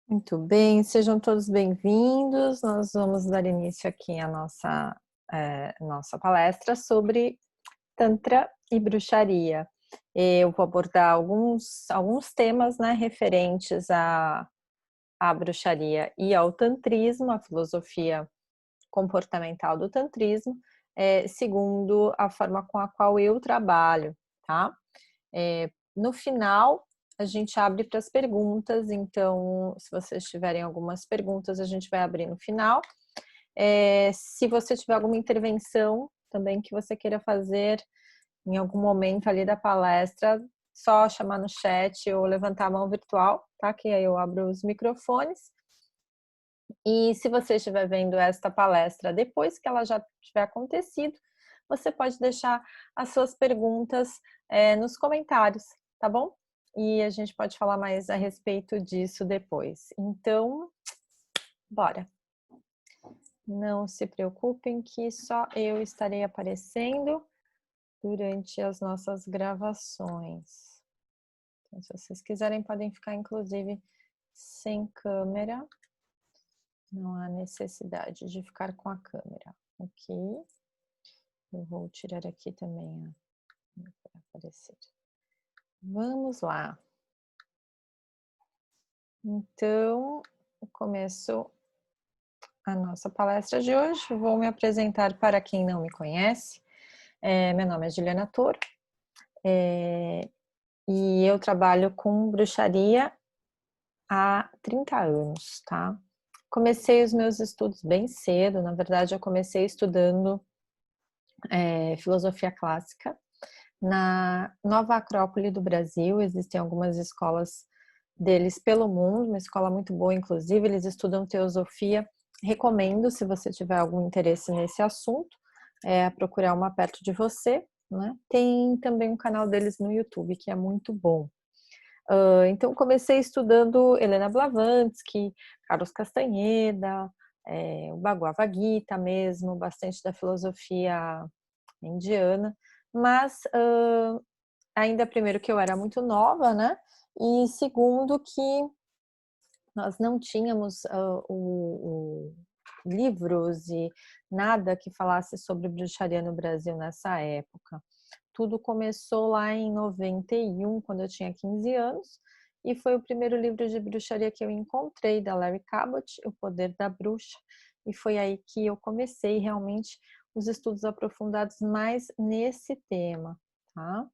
Muito bem, sejam todos bem-vindos. Nós vamos dar início aqui à nossa palestra sobre Tantra e bruxaria. Eu vou abordar alguns temas, né, referentes à bruxaria e ao tantrismo, a filosofia comportamental do tantrismo, segundo a forma com a qual eu trabalho, tá? No final, a gente abre para as perguntas, então, se vocês tiverem algumas perguntas, a gente vai abrir no final. Se você tiver alguma intervenção também que você queira fazer em algum momento ali da palestra, só chamar no chat ou levantar a mão virtual, tá? Que aí eu abro os microfones. E se você estiver vendo esta palestra depois que ela já tiver acontecido, você pode deixar as suas perguntas nos comentários, tá bom? E a gente pode falar mais a respeito disso depois. Então, bora! Não se preocupem que só eu estarei aparecendo durante as nossas gravações. Então, se vocês quiserem, podem ficar, inclusive, sem câmera. Não há necessidade de ficar com a câmera, ok? Eu vou tirar aqui também para aparecer. Vamos lá. Então, eu começo a nossa palestra de hoje. Vou me apresentar para quem não me conhece. Meu nome é Juliana Toro e eu trabalho com bruxaria há 30 anos, tá? Comecei os meus estudos bem cedo, na verdade eu comecei estudando filosofia clássica na Nova Acrópole do Brasil. Existem algumas escolas deles pelo mundo, uma escola muito boa, inclusive, eles estudam teosofia. Recomendo, se você tiver algum interesse nesse assunto, procurar uma perto de você, né? Tem também um canal deles no YouTube, que é muito bom. Então, comecei estudando Helena Blavatsky, Carlos Castaneda, o Bhagavad Gita mesmo, bastante da filosofia indiana, mas ainda primeiro que eu era muito nova, né? E segundo que nós não tínhamos livros e nada que falasse sobre bruxaria no Brasil nessa época. Tudo começou lá em 91, quando eu tinha 15 anos, e foi o primeiro livro de bruxaria que eu encontrei, da Larry Cabot, O Poder da Bruxa, e foi aí que eu comecei realmente os estudos aprofundados mais nesse tema, tá?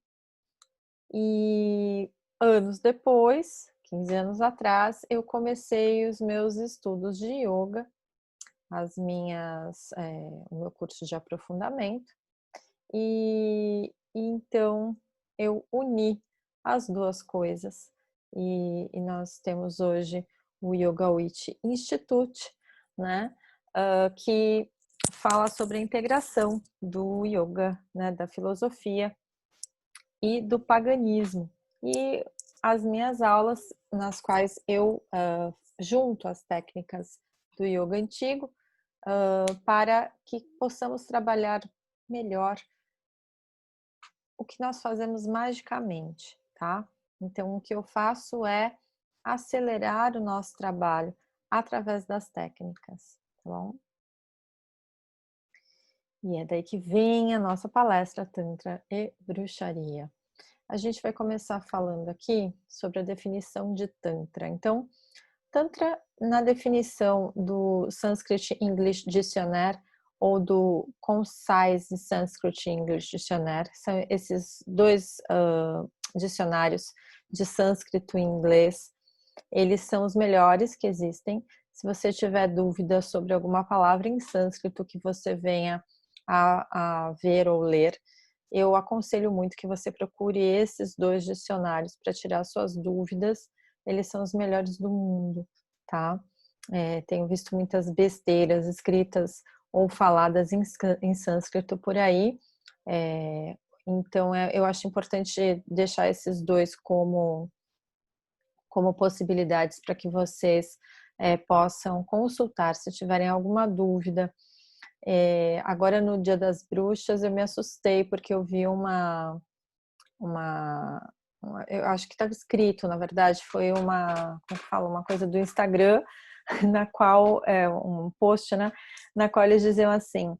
E anos depois, 15 anos atrás, eu comecei os meus estudos de yoga, o meu curso de aprofundamento, e então eu uni as duas coisas, e nós temos hoje o Yoga Witch Institute, né, que fala sobre a integração do yoga, né, da filosofia e do paganismo. E as minhas aulas, nas quais eu junto as técnicas do yoga antigo, para que possamos trabalhar melhor o que nós fazemos magicamente, tá? Então, o que eu faço é acelerar o nosso trabalho através das técnicas, tá bom? E é daí que vem a nossa palestra Tantra e Bruxaria. A gente vai começar falando aqui sobre a definição de Tantra. Então, Tantra, na definição do Sanskrit English Dictionary ou do Concise Sanskrit English Dictionary, são esses dois dicionários de sânscrito e inglês, eles são os melhores que existem. Se você tiver dúvida sobre alguma palavra em sânscrito que você venha a ver ou ler, eu aconselho muito que você procure esses dois dicionários para tirar suas dúvidas. Eles são os melhores do mundo, tá? Tenho visto muitas besteiras escritas ou faladas em sânscrito por aí, então eu acho importante deixar esses dois como possibilidades para que vocês possam consultar se tiverem alguma dúvida. Agora no Dia das Bruxas eu me assustei porque eu vi uma eu acho que está escrito, na verdade, foi uma, como que fala, uma coisa do Instagram, na qual, um post, né, na qual eles diziam assim,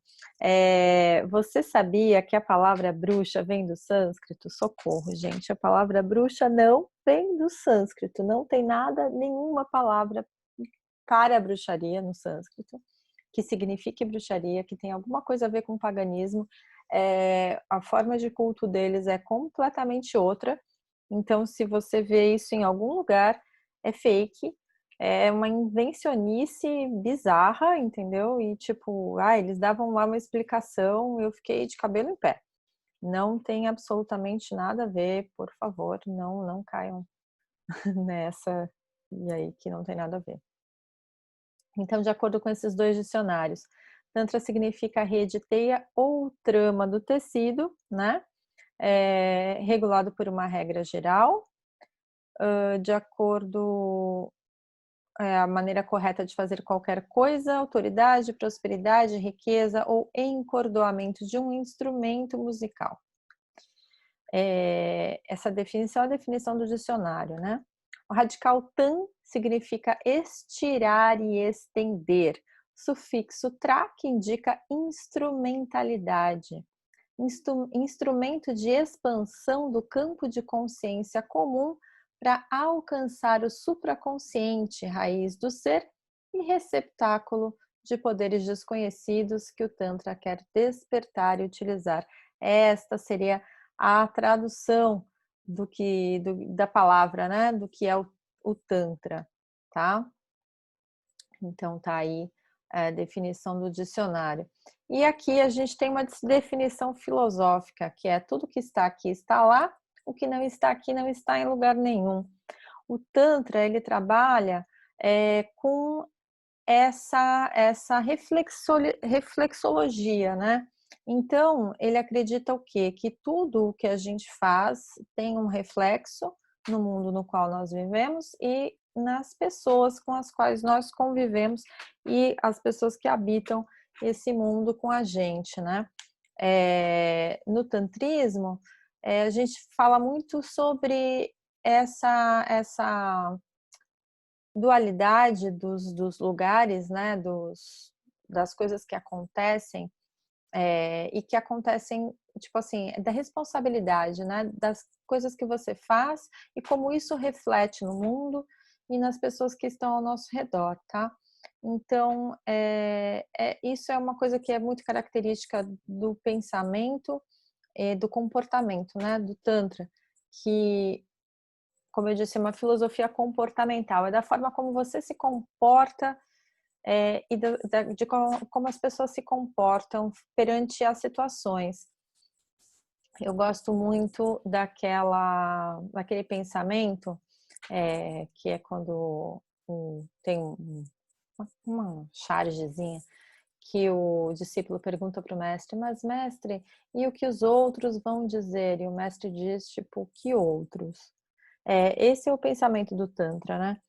você sabia que a palavra bruxa vem do sânscrito? Socorro, gente, a palavra bruxa não vem do sânscrito, não tem nada, nenhuma palavra para a bruxaria no sânscrito, que signifique bruxaria, que tem alguma coisa a ver com paganismo. A forma de culto deles é completamente outra. Então, se você vê isso em algum lugar, é fake, é uma invencionice bizarra, entendeu? E tipo, eles davam lá uma explicação, eu fiquei de cabelo em pé. Não tem absolutamente nada a ver, por favor, não caiam nessa e aí que não tem nada a ver. Então, de acordo com esses dois dicionários, Tantra significa rede, teia ou trama do tecido, né? Regulado por uma regra geral, de acordo a maneira correta de fazer qualquer coisa, autoridade, prosperidade, riqueza ou encordoamento de um instrumento musical. Essa definição é a definição do dicionário, né? O radical tan significa estirar e estender. Sufixo tra, que indica instrumentalidade. Instrumento de expansão do campo de consciência comum para alcançar o supraconsciente, raiz do ser e receptáculo de poderes desconhecidos que o Tantra quer despertar e utilizar. Esta seria a tradução da palavra, né? Do que é o Tantra, tá? Então tá aí a definição do dicionário. E aqui a gente tem uma definição filosófica, que é tudo que está aqui está lá, o que não está aqui não está em lugar nenhum. O Tantra, ele trabalha com essa reflexologia, né? Então, ele acredita o quê? Que tudo o que a gente faz tem um reflexo no mundo no qual nós vivemos e nas pessoas com as quais nós convivemos e as pessoas que habitam esse mundo com a gente, né? No tantrismo, a gente fala muito sobre essa dualidade dos lugares, né? Das coisas que acontecem e que acontecem, tipo assim, da responsabilidade, né? Das coisas que você faz e como isso reflete no mundo e nas pessoas que estão ao nosso redor, tá? Então, isso é uma coisa que é muito característica do pensamento e do comportamento, né? Do Tantra, que, como eu disse, é uma filosofia comportamental, é da forma como você se comporta e de como as pessoas se comportam perante as situações. Eu gosto muito daquele pensamento que é quando tem uma chargezinha que o discípulo pergunta para o mestre, mas mestre, e o que os outros vão dizer? E o mestre diz, tipo, que outros? Esse é o pensamento do Tantra, né?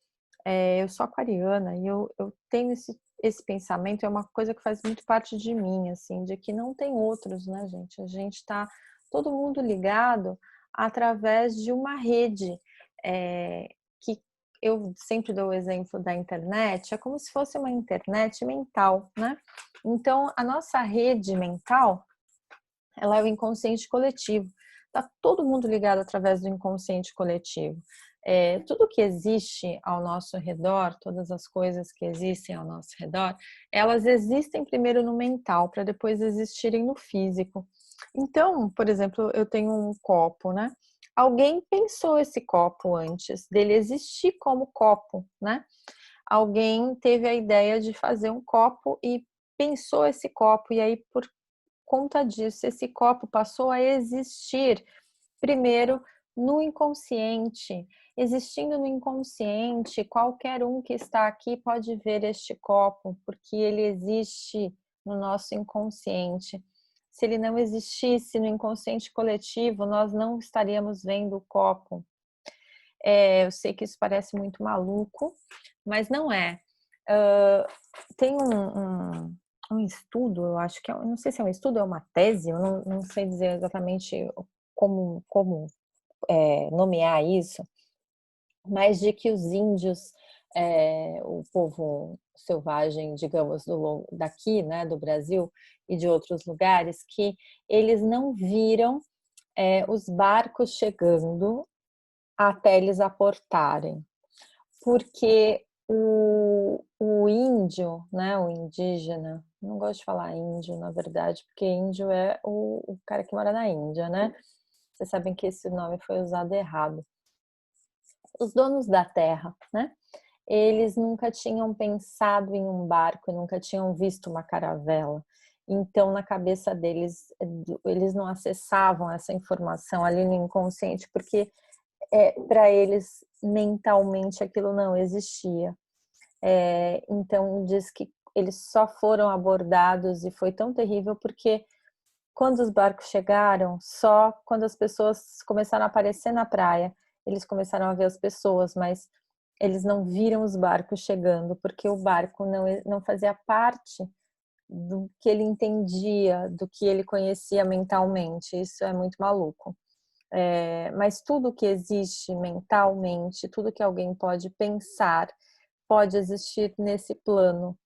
Eu sou aquariana e eu tenho esse pensamento, é uma coisa que faz muito parte de mim, assim, de que não tem outros, né, gente? A gente está todo mundo ligado através de uma rede, que eu sempre dou o exemplo da internet, é como se fosse uma internet mental, né? Então, a nossa rede mental, ela é o inconsciente coletivo. Tá todo mundo ligado através do inconsciente coletivo. Tudo que existe ao nosso redor, todas as coisas que existem ao nosso redor, elas existem primeiro no mental, para depois existirem no físico. Então, por exemplo, eu tenho um copo, né? Alguém pensou esse copo antes dele existir como copo, né? Alguém teve a ideia de fazer um copo e pensou esse copo, e aí, por conta disso, esse copo passou a existir primeiro no inconsciente. Existindo no inconsciente, qualquer um que está aqui pode ver este copo, porque ele existe no nosso inconsciente. Se ele não existisse no inconsciente coletivo, nós não estaríamos vendo o copo. Eu sei que isso parece muito maluco, mas não é. Tem um estudo, eu acho que não sei se é um estudo, é uma tese, eu não sei dizer exatamente como nomear isso, mas de que os índios, o povo selvagem, digamos, daqui, né, do Brasil e de outros lugares, que eles não viram os barcos chegando até eles aportarem, porque o índio, né, o indígena, não gosto de falar índio, na verdade, porque índio é o cara que mora na Índia, né? Vocês sabem que esse nome foi usado errado. Os donos da terra, né? Eles nunca tinham pensado em um barco, nunca tinham visto uma caravela. Então, na cabeça deles, eles não acessavam essa informação ali no inconsciente, porque para eles, mentalmente, aquilo não existia. Então, diz que eles só foram abordados e foi tão terrível porque quando os barcos chegaram, só quando as pessoas começaram a aparecer na praia, eles começaram a ver as pessoas, mas eles não viram os barcos chegando, porque o barco não fazia parte do que ele entendia, do que ele conhecia mentalmente. Isso é muito maluco. Mas tudo que existe mentalmente, tudo que alguém pode pensar, pode existir nesse plano.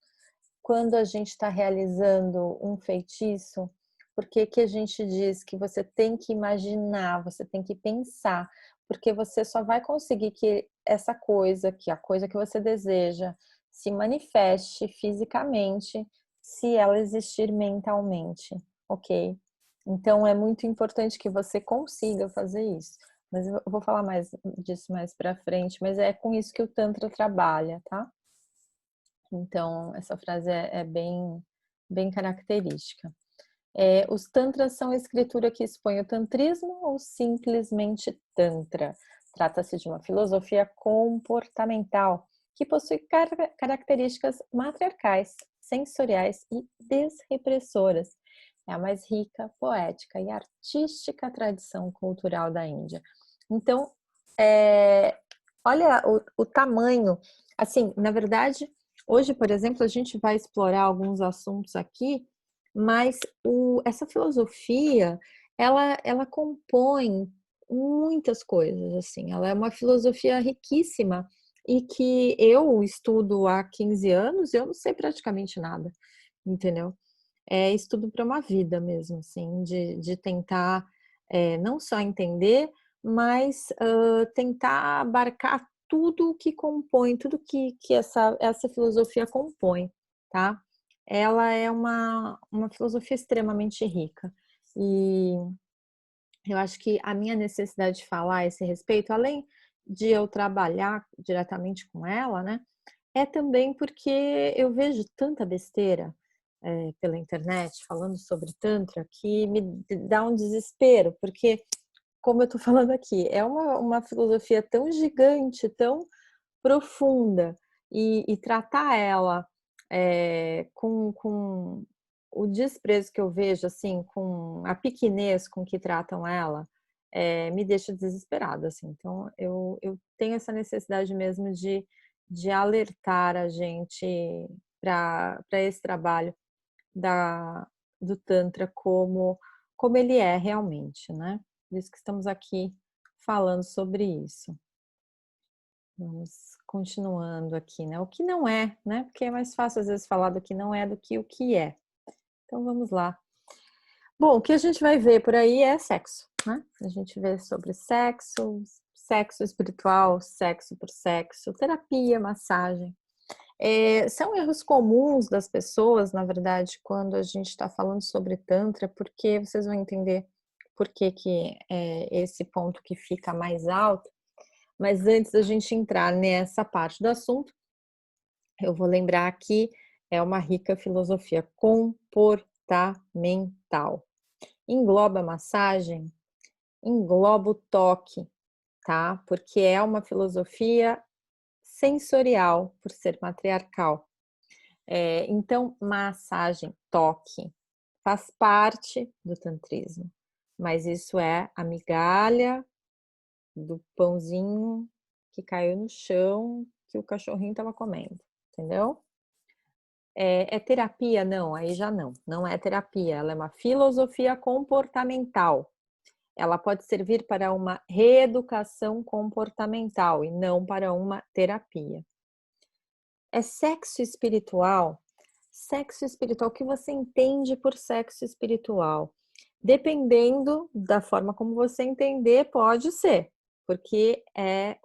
Quando a gente está realizando um feitiço, por que que a gente diz que você tem que imaginar, você tem que pensar, porque você só vai conseguir que essa coisa, que a coisa que você deseja, se manifeste fisicamente se ela existir mentalmente, ok? Então é muito importante que você consiga fazer isso. Mas eu vou falar mais disso mais para frente, mas é com isso que o Tantra trabalha, tá? Então, essa frase é bem característica. Os tantras são a escritura que expõe o tantrismo ou simplesmente tantra? Trata-se de uma filosofia comportamental que possui características matriarcais, sensoriais e desrepressoras. É a mais rica, poética e artística tradição cultural da Índia. Então, olha o tamanho. Assim, na verdade, hoje, por exemplo, a gente vai explorar alguns assuntos aqui, mas essa filosofia, ela compõe muitas coisas, assim. Ela é uma filosofia riquíssima e que eu estudo há 15 anos e eu não sei praticamente nada, entendeu? É estudo para uma vida mesmo, assim, de tentar não só entender, mas tentar abarcar tudo que compõe, tudo que essa filosofia compõe, tá? Ela é uma filosofia extremamente rica. E eu acho que a minha necessidade de falar a esse respeito, além de eu trabalhar diretamente com ela, né? É também porque eu vejo tanta besteira pela internet falando sobre Tantra que me dá um desespero, porque, como eu estou falando aqui, é uma filosofia tão gigante, tão profunda, e tratar ela com o desprezo que eu vejo, assim, com a pequenez com que tratam ela, me deixa desesperada, assim. Então, eu tenho essa necessidade mesmo de alertar a gente para esse trabalho da, do Tantra como ele é realmente, né? Por isso que estamos aqui falando sobre isso. Vamos continuando aqui, né? O que não é, né? Porque é mais fácil às vezes falar do que não é do que o que é. Então vamos lá. Bom, o que a gente vai ver por aí é sexo, né? A gente vê sobre sexo, sexo espiritual, sexo por sexo, terapia, massagem. São erros comuns das pessoas, na verdade, quando a gente está falando sobre Tantra, porque vocês vão entender por que é esse ponto que fica mais alto. Mas antes da gente entrar nessa parte do assunto, eu vou lembrar que é uma rica filosofia comportamental. Engloba a massagem, engloba o toque, tá? Porque é uma filosofia sensorial, por ser matriarcal. Então, massagem, toque, faz parte do tantrismo, mas isso é a migalha do pãozinho que caiu no chão que o cachorrinho estava comendo, entendeu? É terapia? Não, aí já não. Não é terapia, ela é uma filosofia comportamental. ela pode servir para uma reeducação comportamental e não para uma terapia. É sexo espiritual? Sexo espiritual, o que você entende por sexo espiritual? Dependendo da forma como você entender, pode ser, porque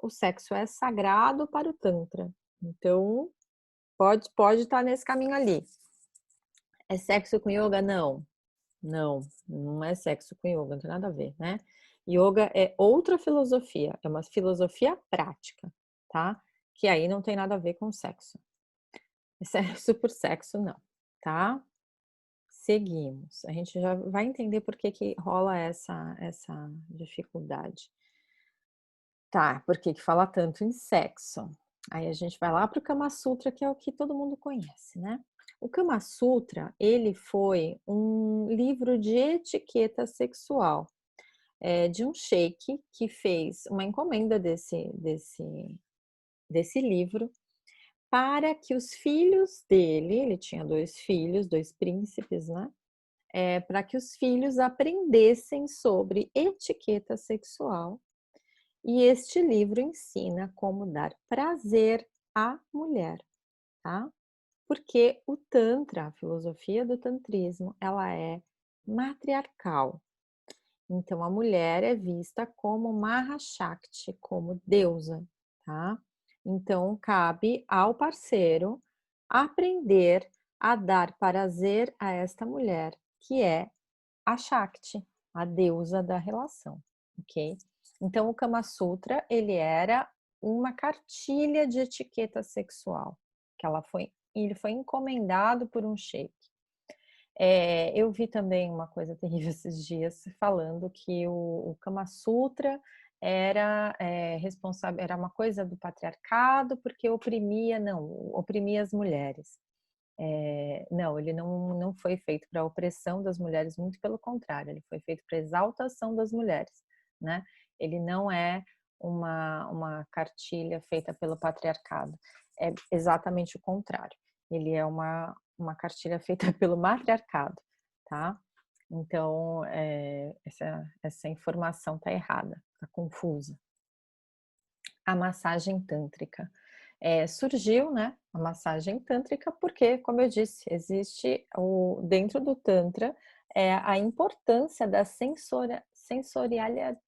o sexo é sagrado para o Tantra. Então, pode estar nesse caminho ali. É sexo com yoga? Não. Não é sexo com yoga, não tem nada a ver, né? Yoga é outra filosofia, é uma filosofia prática, tá? Que aí não tem nada a ver com sexo. Sexo por sexo, não, tá? Seguimos. A gente já vai entender por que rola essa dificuldade. Tá, por que fala tanto em sexo? Aí a gente vai lá para o Kama Sutra, que é o que todo mundo conhece, né? O Kama Sutra, ele foi um livro de etiqueta sexual, de um sheik que fez uma encomenda desse livro para que os filhos dele, ele tinha 2 filhos, 2 príncipes, né? Para que os filhos aprendessem sobre etiqueta sexual. E este livro ensina como dar prazer à mulher, tá? Porque o Tantra, a filosofia do tantrismo, ela é matriarcal. Então, a mulher é vista como Mahashakti, como deusa, tá? Então, cabe ao parceiro aprender a dar prazer a esta mulher, que é a Shakti, a deusa da relação, ok? Então, o Kama Sutra, ele era uma cartilha de etiqueta sexual, que ele foi encomendado por um sheik. Eu vi também uma coisa terrível esses dias, falando que o Kama Sutra era responsável, era uma coisa do patriarcado, porque oprimia as mulheres. Não, ele não foi feito para a opressão das mulheres, muito pelo contrário, ele foi feito para a exaltação das mulheres, né? Ele não é uma cartilha feita pelo patriarcado, é exatamente o contrário. Ele é uma cartilha feita pelo matriarcado, tá? Então, essa informação tá errada, tá confusa. A massagem tântrica. Surgiu, né, a massagem tântrica porque, como eu disse, existe dentro do tantra a importância da sensorialidade,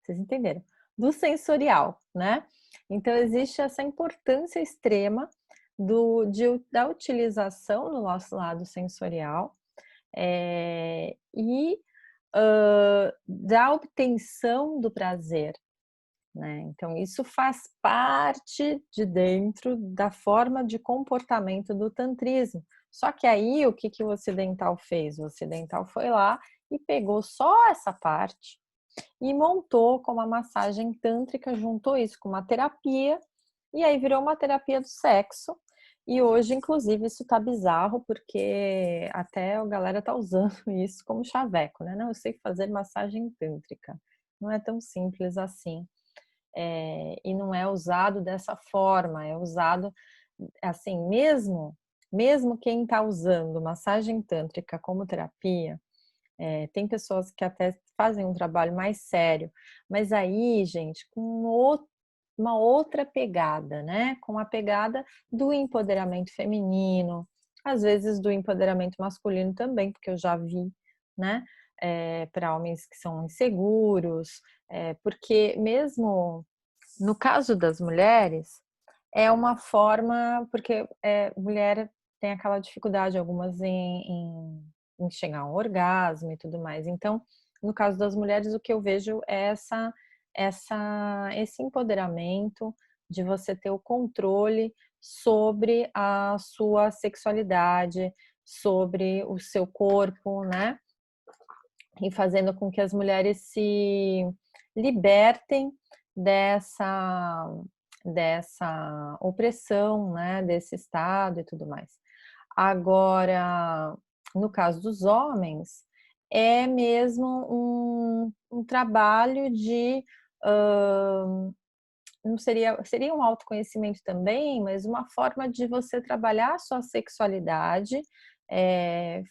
vocês entenderam? Do sensorial, né? Então existe essa importância extrema da utilização no nosso lado sensorial e da obtenção do prazer, né? Então, isso faz parte de dentro da forma de comportamento do tantrismo. Só que aí, o que o ocidental fez? O ocidental foi lá e pegou só essa parte e montou como a massagem tântrica, juntou isso com uma terapia, e aí virou uma terapia do sexo. E hoje, inclusive, isso tá bizarro, porque até a galera tá usando isso como chaveco, né? Não, eu sei fazer massagem tântrica. Não é tão simples assim. E não é usado dessa forma, é usado assim, mesmo quem está usando massagem tântrica como terapia, tem pessoas que até fazem um trabalho mais sério, mas aí, gente, com uma outra pegada, né? Com a pegada do empoderamento feminino, às vezes do empoderamento masculino também, porque eu já vi, né? Para homens que são inseguros, porque mesmo no caso das mulheres, é uma forma, porque mulher tem aquela dificuldade, algumas em chegar a um orgasmo e tudo mais. Então, no caso das mulheres, o que eu vejo é esse empoderamento de você ter o controle sobre a sua sexualidade, sobre o seu corpo, né? E fazendo com que as mulheres se libertem dessa opressão, né, desse estado e tudo mais. Agora, no caso dos homens, é mesmo um trabalho de não seria um autoconhecimento também, mas uma forma de você trabalhar a sua sexualidade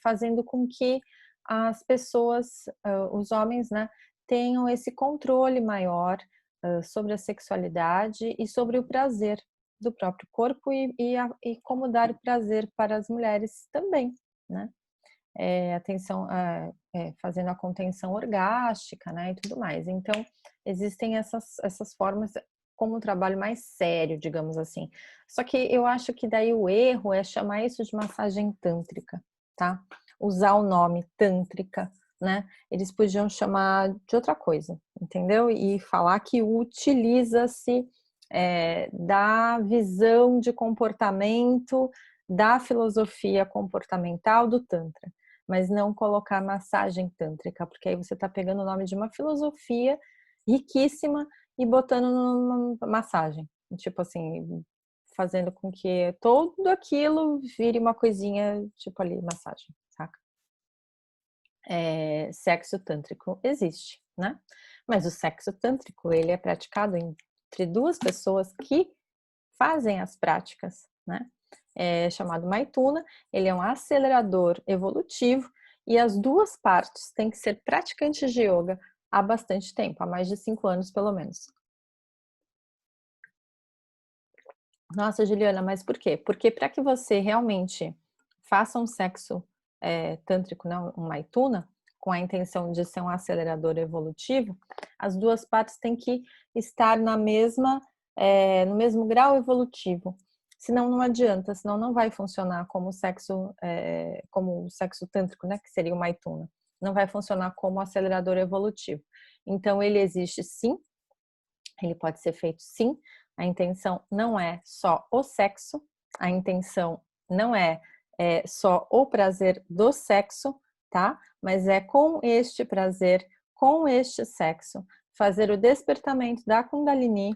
fazendo com que as pessoas, os homens, né, tenham esse controle maior sobre a sexualidade e sobre o prazer do próprio corpo e como dar prazer para as mulheres também, né? Fazendo a contenção orgástica, né, e tudo mais. Então, existem essas formas como um trabalho mais sério, digamos assim. Só que eu acho que daí o erro é chamar isso de massagem tântrica, tá? Usar o nome tântrica, né? Eles podiam chamar de outra coisa, entendeu? E falar que utiliza-se da visão de comportamento da filosofia comportamental do Tantra, mas não colocar massagem tântrica, porque aí você está pegando o nome de uma filosofia riquíssima e botando numa massagem. Tipo assim, fazendo com que tudo aquilo vire uma coisinha, tipo ali, massagem, saca? Sexo tântrico existe, né? Mas o sexo tântrico, ele é praticado entre duas pessoas que fazem as práticas, né? É chamado Maituna, ele é um acelerador evolutivo e as duas partes têm que ser praticantes de yoga há bastante tempo, há mais de 5 anos pelo menos. Nossa, Juliana, mas por quê? Porque para que você realmente faça um sexo tântrico, não, um Maituna, com a intenção de ser um acelerador evolutivo, as duas partes têm que estar no mesmo grau evolutivo. Senão não adianta, senão não vai funcionar como o sexo tântrico, né, que seria o Maituna. Não vai funcionar como acelerador evolutivo. Então ele existe sim, ele pode ser feito sim. A intenção não é só o sexo, a intenção não é só o prazer do sexo, tá? Mas é com este prazer, com este sexo, fazer o despertamento da Kundalini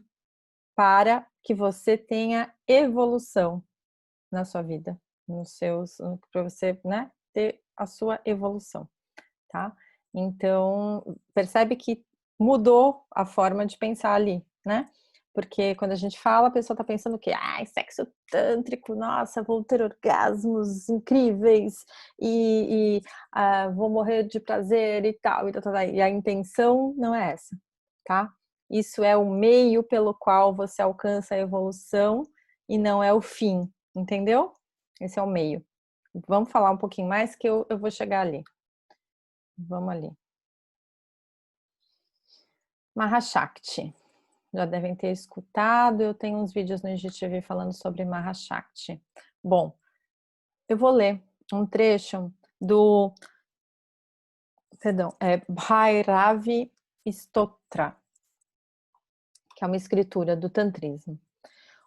para que você tenha evolução na sua vida, para você, né, ter a sua evolução, tá? Então, percebe que mudou a forma de pensar ali, né? Porque quando a gente fala, a pessoa tá pensando que, sexo tântrico, nossa, vou ter orgasmos incríveis vou morrer de prazer e tal, e a intenção não é essa, tá? Isso é o meio pelo qual você alcança a evolução e não é o fim, entendeu? Esse é o meio. Vamos falar um pouquinho mais que eu vou chegar ali. Vamos ali. Mahashakti. Já devem ter escutado, eu tenho uns vídeos no IGTV falando sobre Mahashakti. Bom, eu vou ler um trecho do, Bhairavi Stotra, que é uma escritura do Tantrismo.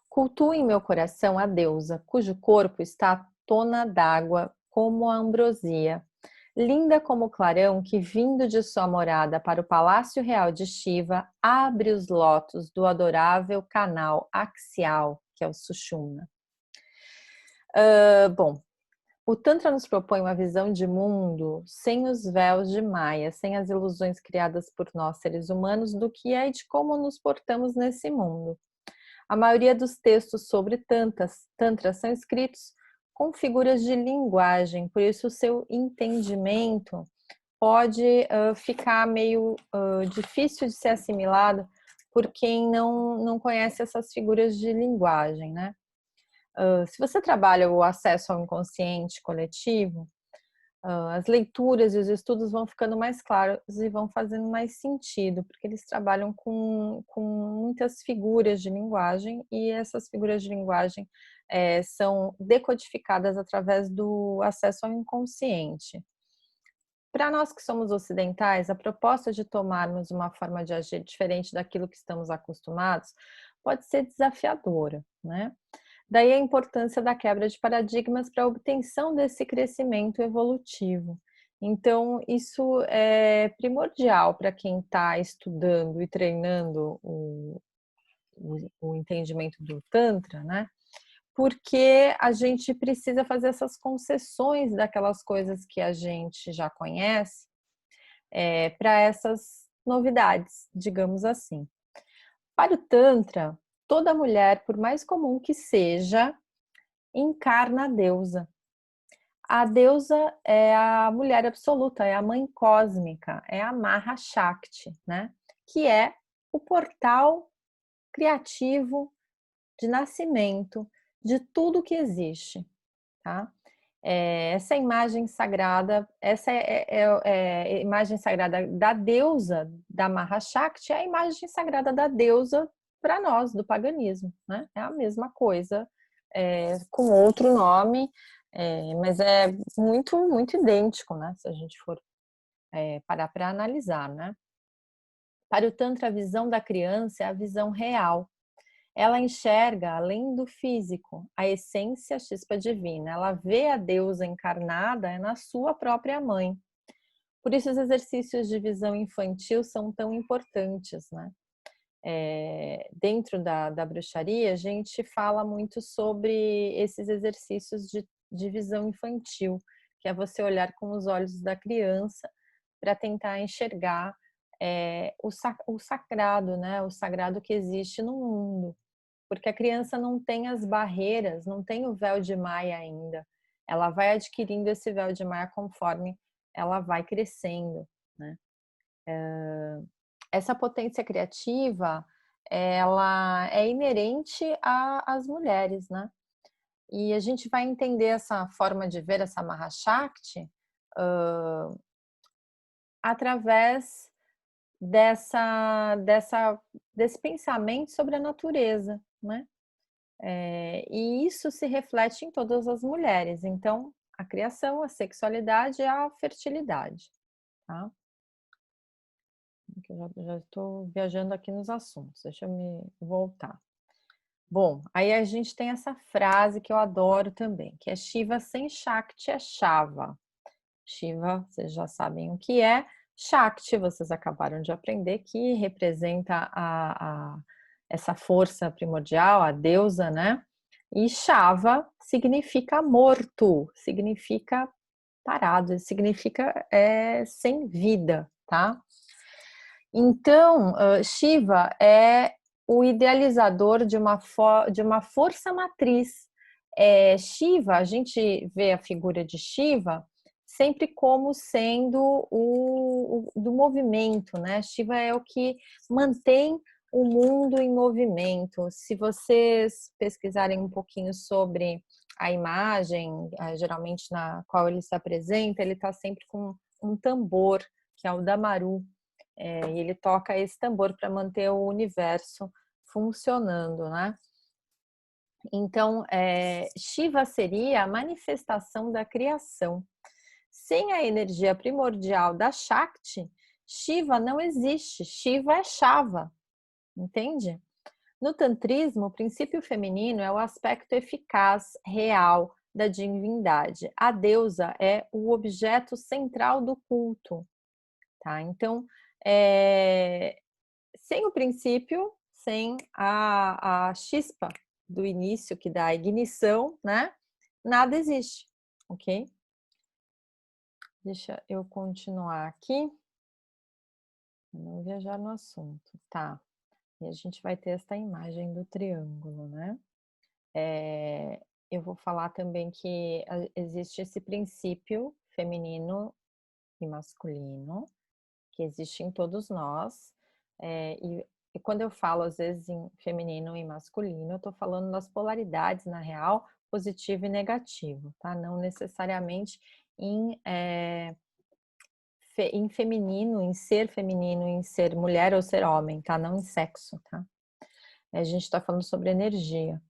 Cultuo em meu coração a deusa, cujo corpo está tona d'água como a ambrosia, linda como o clarão que, vindo de sua morada para o Palácio Real de Shiva, abre os lotos do adorável canal axial, que é o Sushumna. Bom, o Tantra nos propõe uma visão de mundo sem os véus de Maya, sem as ilusões criadas por nós, seres humanos, do que é e de como nos portamos nesse mundo. A maioria dos textos sobre Tantra são escritos com figuras de linguagem, por isso o seu entendimento pode ficar meio difícil de ser assimilado por quem não conhece essas figuras de linguagem, né? Se você trabalha o acesso ao inconsciente coletivo, as leituras e os estudos vão ficando mais claros e vão fazendo mais sentido, porque eles trabalham com muitas figuras de linguagem e essas figuras de linguagem são decodificadas através do acesso ao inconsciente. Para nós que somos ocidentais, a proposta de tomarmos uma forma de agir diferente daquilo que estamos acostumados pode ser desafiadora, né? Daí a importância da quebra de paradigmas para a obtenção desse crescimento evolutivo. Então, isso é primordial para quem está estudando e treinando o entendimento do Tantra, né? Porque a gente precisa fazer essas concessões daquelas coisas que a gente já conhece para essas novidades, digamos assim. Para o Tantra, toda mulher, por mais comum que seja, encarna a deusa. A deusa é a mulher absoluta, é a mãe cósmica, é a Mahashakti, né? Que é o portal criativo de nascimento de tudo que existe, tá? Essa imagem sagrada, a imagem sagrada da deusa da Mahashakti, é a imagem sagrada da deusa para nós, do paganismo, né? É a mesma coisa, com outro nome, mas é muito, muito idêntico, né? Se a gente for parar para analisar, né? Para o Tantra, a visão da criança é a visão real. Ela enxerga, além do físico, a essência a chispa divina. Ela vê a deusa encarnada na sua própria mãe. Por isso os exercícios de visão infantil são tão importantes, né? Dentro da bruxaria, a gente fala muito sobre esses exercícios de visão infantil, que é você olhar com os olhos da criança para tentar enxergar o sagrado, né? O sagrado que existe no mundo. Porque a criança não tem as barreiras, não tem o véu de Maia ainda. Ela vai adquirindo esse véu de Maia conforme ela vai crescendo, né? Essa potência criativa, ela é inerente às mulheres, né? E a gente vai entender essa forma de ver essa Mahashakti através desse pensamento sobre a natureza, né? E isso se reflete em todas as mulheres. Então, a criação, a sexualidade e a fertilidade, tá? Eu já estou viajando aqui nos assuntos, deixa eu me voltar. Bom, aí a gente tem essa frase que eu adoro também, que é Shiva sem Shakti é Shava. Shiva, vocês já sabem o que é. Shakti, vocês acabaram de aprender, que representa essa força primordial, a deusa, né? E Shava significa morto, significa parado, significa sem vida, tá? Então, Shiva é o idealizador de uma força matriz. Shiva, a gente vê a figura de Shiva sempre como sendo do movimento, né? Shiva é o que mantém o mundo em movimento. Se vocês pesquisarem um pouquinho sobre a imagem, geralmente na qual ele se apresenta, ele está sempre com um tambor, que é o Damaru. E ele toca esse tambor para manter o universo funcionando, né? Então, Shiva seria a manifestação da criação. Sem a energia primordial da Shakti, Shiva não existe. Shiva é Shava, entende? No tantrismo, o princípio feminino é o aspecto eficaz, real da divindade. A deusa é o objeto central do culto, tá? Então, sem o princípio, sem a chispa do início, que dá a ignição, né? Nada existe, ok? Deixa eu continuar aqui. Não viajar no assunto, tá? E a gente vai ter esta imagem do triângulo, né? Eu vou falar também que existe esse princípio feminino e masculino, que existe em todos nós, e quando eu falo, às vezes, em feminino e masculino, eu estou falando das polaridades, na real, positivo e negativo, tá? Não necessariamente em feminino, em ser mulher ou ser homem, tá? Não em sexo, tá? A gente está falando sobre energia.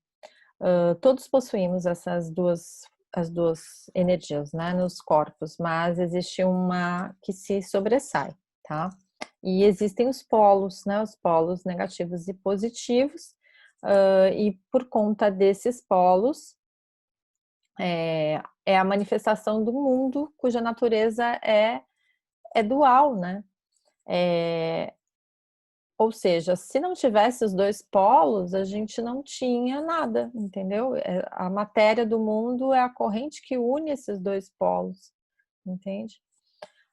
Todos possuímos as duas energias, né, nos corpos, mas existe uma que se sobressai, tá? E existem os polos, né, os polos negativos e positivos, e por conta desses polos, é a manifestação do mundo cuja natureza é dual, né? Ou seja, se não tivesse os dois polos, a gente não tinha nada, entendeu? A matéria do mundo é a corrente que une esses dois polos, entende?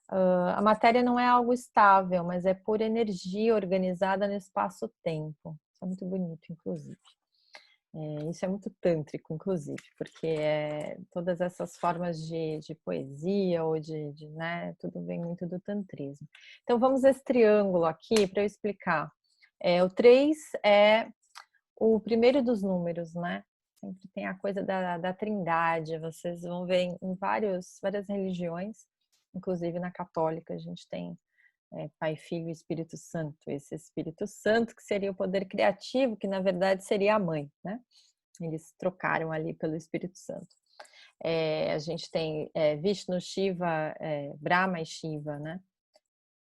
A matéria não é algo estável, mas é pura energia organizada no espaço-tempo. Isso é muito bonito, inclusive. Isso é muito tântrico, inclusive, porque todas essas formas de poesia ou né, tudo vem muito do tantrismo. Então vamos esse triângulo aqui para eu explicar. O 3 é o primeiro dos números, né? Sempre tem a coisa da trindade, vocês vão ver em várias religiões, inclusive na católica a gente tem Pai, Filho e Espírito Santo. Esse Espírito Santo que seria o poder criativo, que na verdade seria a mãe, né? Eles trocaram ali pelo Espírito Santo. A gente tem Vishnu, Shiva, Brahma e Shiva, né?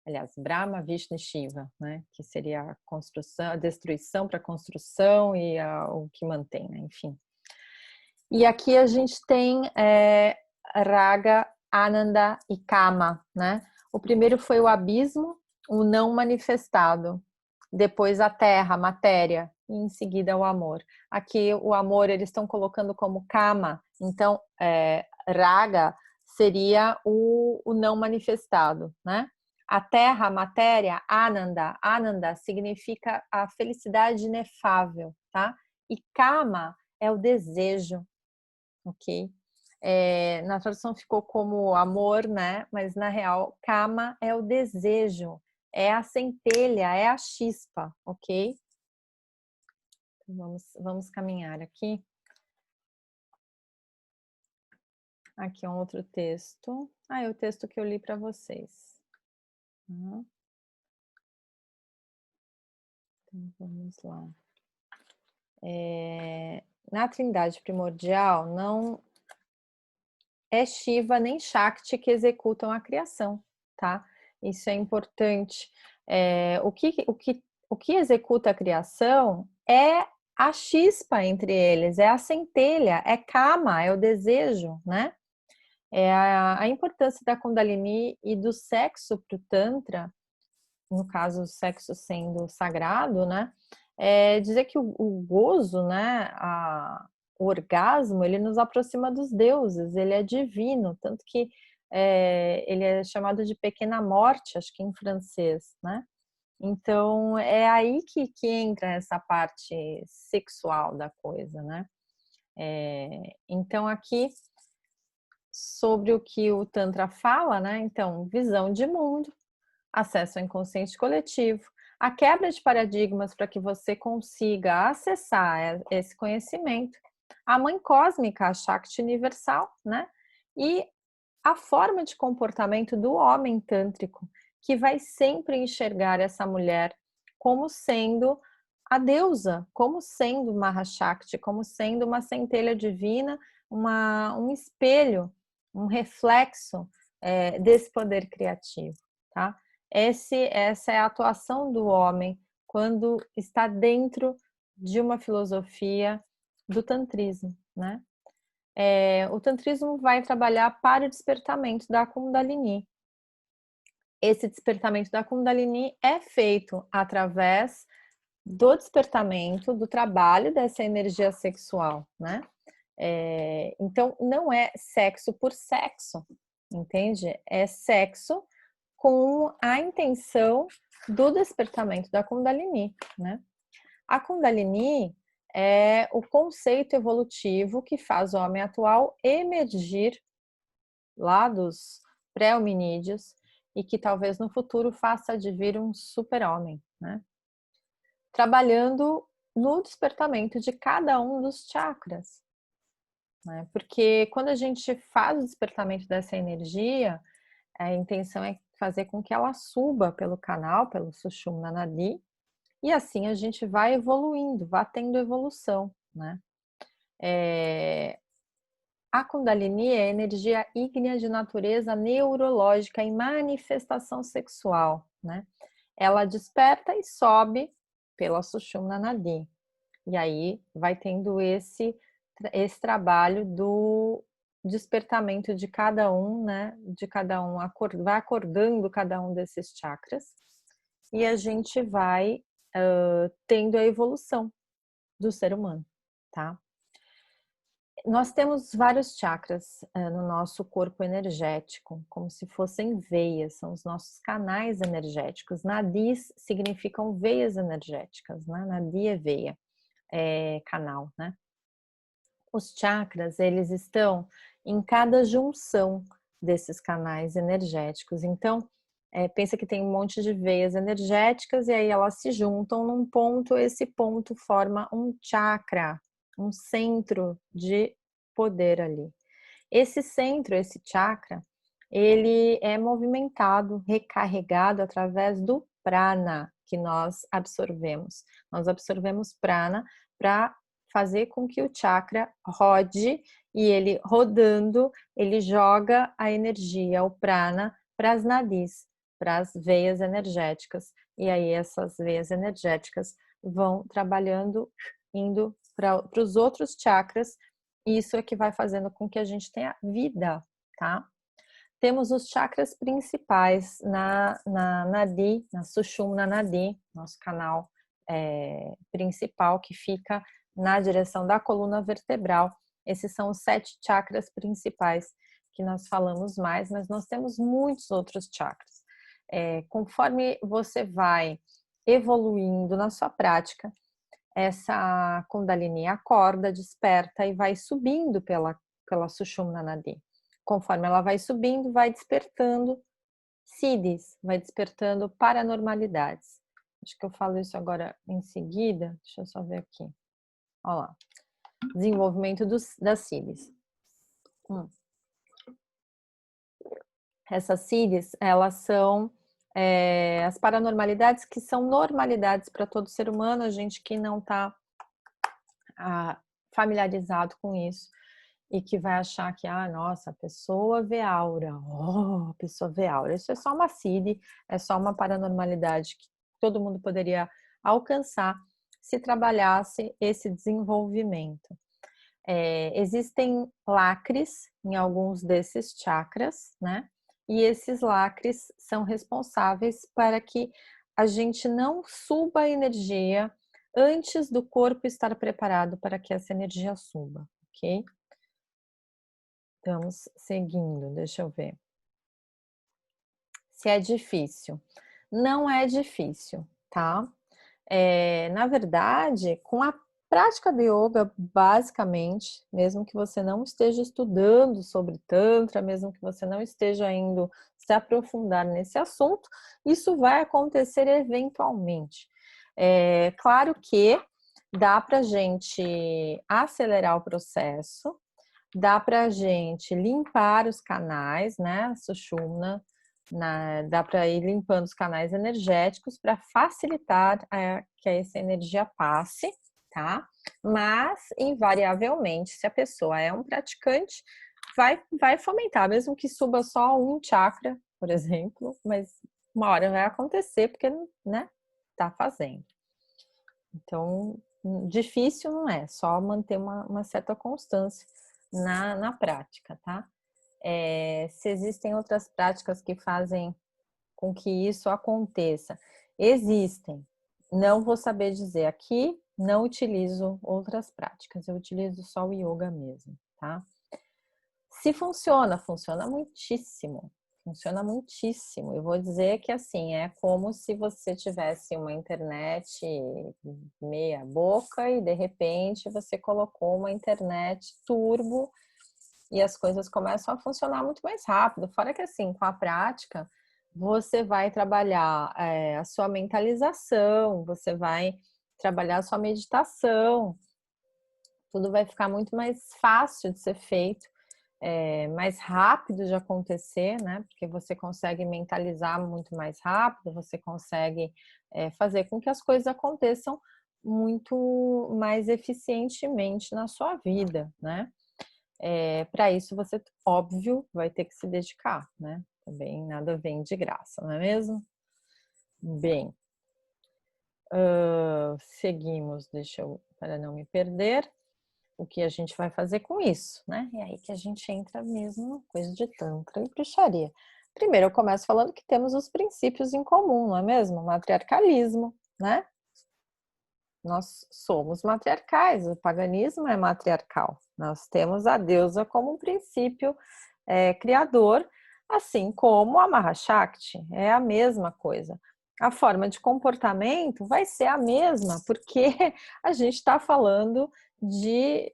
Aliás, Brahma, Vishnu e Shiva, né? Que seria a construção, a destruição para a construção e o que mantém, né? Enfim. E aqui a gente tem Raga, Ananda e Kama, né? O primeiro foi o abismo, o não manifestado. Depois a terra, a matéria, e em seguida o amor. Aqui o amor eles estão colocando como Kama, então Raga seria o não manifestado, né? A terra, a matéria, Ananda, Ananda significa a felicidade inefável, tá? E Kama é o desejo, ok? Na tradução ficou como amor, né? Mas na real, Kama é o desejo, é a centelha, é a chispa, ok? Vamos caminhar aqui. Aqui é um outro texto. É o texto que eu li para vocês. Então, vamos lá. Na Trindade Primordial, não é Shiva nem Shakti que executam a criação, tá? Isso é importante. O que executa a criação é a chispa entre eles, é a centelha, é Kama, é o desejo, né? A importância da Kundalini e do sexo para o Tantra, no caso o sexo sendo sagrado, né? Dizer que o gozo, né? O orgasmo, ele nos aproxima dos deuses, ele é divino, tanto que ele é chamado de pequena morte, acho que em francês, né? Então, é aí que entra essa parte sexual da coisa, né? Então, aqui, sobre o que o Tantra fala, né? Então, visão de mundo, acesso ao inconsciente coletivo, a quebra de paradigmas para que você consiga acessar esse conhecimento, a mãe cósmica, a Shakti universal, né? E a forma de comportamento do homem tântrico, que vai sempre enxergar essa mulher como sendo a deusa, como sendo Mahashakti, como sendo uma centelha divina, um espelho, um reflexo desse poder criativo, tá? Essa é a atuação do homem quando está dentro de uma filosofia do tantrismo, né? O tantrismo vai trabalhar para o despertamento da Kundalini. Esse despertamento da Kundalini é feito através do despertamento, do trabalho dessa energia sexual, né? Então, não é sexo por sexo, entende? É sexo com a intenção do despertamento da Kundalini, né? A Kundalini é o conceito evolutivo que faz o homem atual emergir lá dos pré-hominídeos e que talvez no futuro faça advir um super-homem, né? Trabalhando no despertamento de cada um dos chakras, né? Porque quando a gente faz o despertamento dessa energia, a intenção é fazer com que ela suba pelo canal, pelo Sushumna Nadi, e assim a gente vai evoluindo, vai tendo evolução, né? A Kundalini é energia ígnea de natureza neurológica e manifestação sexual, né? Ela desperta e sobe pela Sushumna Nadi. E aí vai tendo esse trabalho do despertamento de cada um, né? De cada um, vai acordando cada um desses chakras. E a gente vai tendo a evolução do ser humano, tá? Nós temos vários chakras no nosso corpo energético, como se fossem veias, são os nossos canais energéticos. Nadis significam veias energéticas, né? Nadi é veia. canal, né? Os chakras, eles estão em cada junção desses canais energéticos. Então, pensa que tem um monte de veias energéticas e aí elas se juntam num ponto, esse ponto forma um chakra, um centro de poder ali. Esse centro, esse chakra, ele é movimentado, recarregado através do prana que nós absorvemos. Nós absorvemos prana para fazer com que o chakra rode e ele rodando, ele joga a energia, o prana, para as nadis, para as veias energéticas. E aí essas veias energéticas vão trabalhando, indo para os outros chakras, e isso é que vai fazendo com que a gente tenha vida, tá? Temos os chakras principais na Nadi, na Sushumna Nadi, nosso canal principal que fica na direção da coluna vertebral. Esses são os 7 chakras principais que nós falamos mais, mas nós temos muitos outros chakras. Conforme você vai evoluindo na sua prática, essa Kundalini acorda, desperta e vai subindo pela Sushumna Nadi. Conforme ela vai subindo, vai despertando siddhis, vai despertando paranormalidades. Acho que eu falo isso agora em seguida. Deixa eu só ver aqui. Olha lá. Desenvolvimento das siddhis. Essas siddhis, elas são as paranormalidades que são normalidades para todo ser humano, a gente que não está familiarizado com isso e que vai achar que, nossa, a pessoa vê aura, a pessoa vê aura. Isso é só uma siddhi, é só uma paranormalidade que todo mundo poderia alcançar se trabalhasse esse desenvolvimento. Existem lacres em alguns desses chakras, né? E esses lacres são responsáveis para que a gente não suba a energia antes do corpo estar preparado para que essa energia suba, ok? Estamos seguindo, deixa eu ver. Se é difícil. Não é difícil, tá? Na verdade, com a prática do yoga, basicamente, mesmo que você não esteja estudando sobre Tantra, mesmo que você não esteja indo se aprofundar nesse assunto, isso vai acontecer eventualmente. Claro que dá para a gente acelerar o processo, dá para a gente limpar os canais, né? Sushumna, dá para ir limpando os canais energéticos para facilitar que essa energia passe, tá? Mas, invariavelmente, se a pessoa é um praticante, vai fomentar, mesmo que suba só um chakra, por exemplo, mas uma hora vai acontecer porque, né, tá fazendo. Então, difícil não é, só manter uma certa constância na prática, tá? Se existem outras práticas que fazem com que isso aconteça, existem. Não vou saber dizer aqui, não utilizo outras práticas, eu utilizo só o yoga mesmo, tá? Se funciona, funciona muitíssimo. Funciona muitíssimo. Eu vou dizer que assim, é como se você tivesse uma internet meia boca e de repente você colocou uma internet turbo e as coisas começam a funcionar muito mais rápido. Fora que assim, com a prática, você vai trabalhar a sua mentalização, você vai trabalhar a sua meditação, tudo vai ficar muito mais fácil de ser feito, mais rápido de acontecer, né? Porque você consegue mentalizar muito mais rápido, você consegue fazer com que as coisas aconteçam muito mais eficientemente na sua vida, né? Para isso você, óbvio, vai ter que se dedicar, né? Também nada vem de graça, não é mesmo? Bem, seguimos, para não me perder, o que a gente vai fazer com isso, né? É aí que a gente entra mesmo na coisa de Tantra e bruxaria. Primeiro eu começo falando que temos os princípios em comum, não é mesmo? Matriarcalismo, né? Nós somos matriarcais, o paganismo é matriarcal. Nós temos a deusa como um princípio criador, assim como a Mahashakti, é a mesma coisa. a forma de comportamento vai ser a mesma, porque a gente está falando de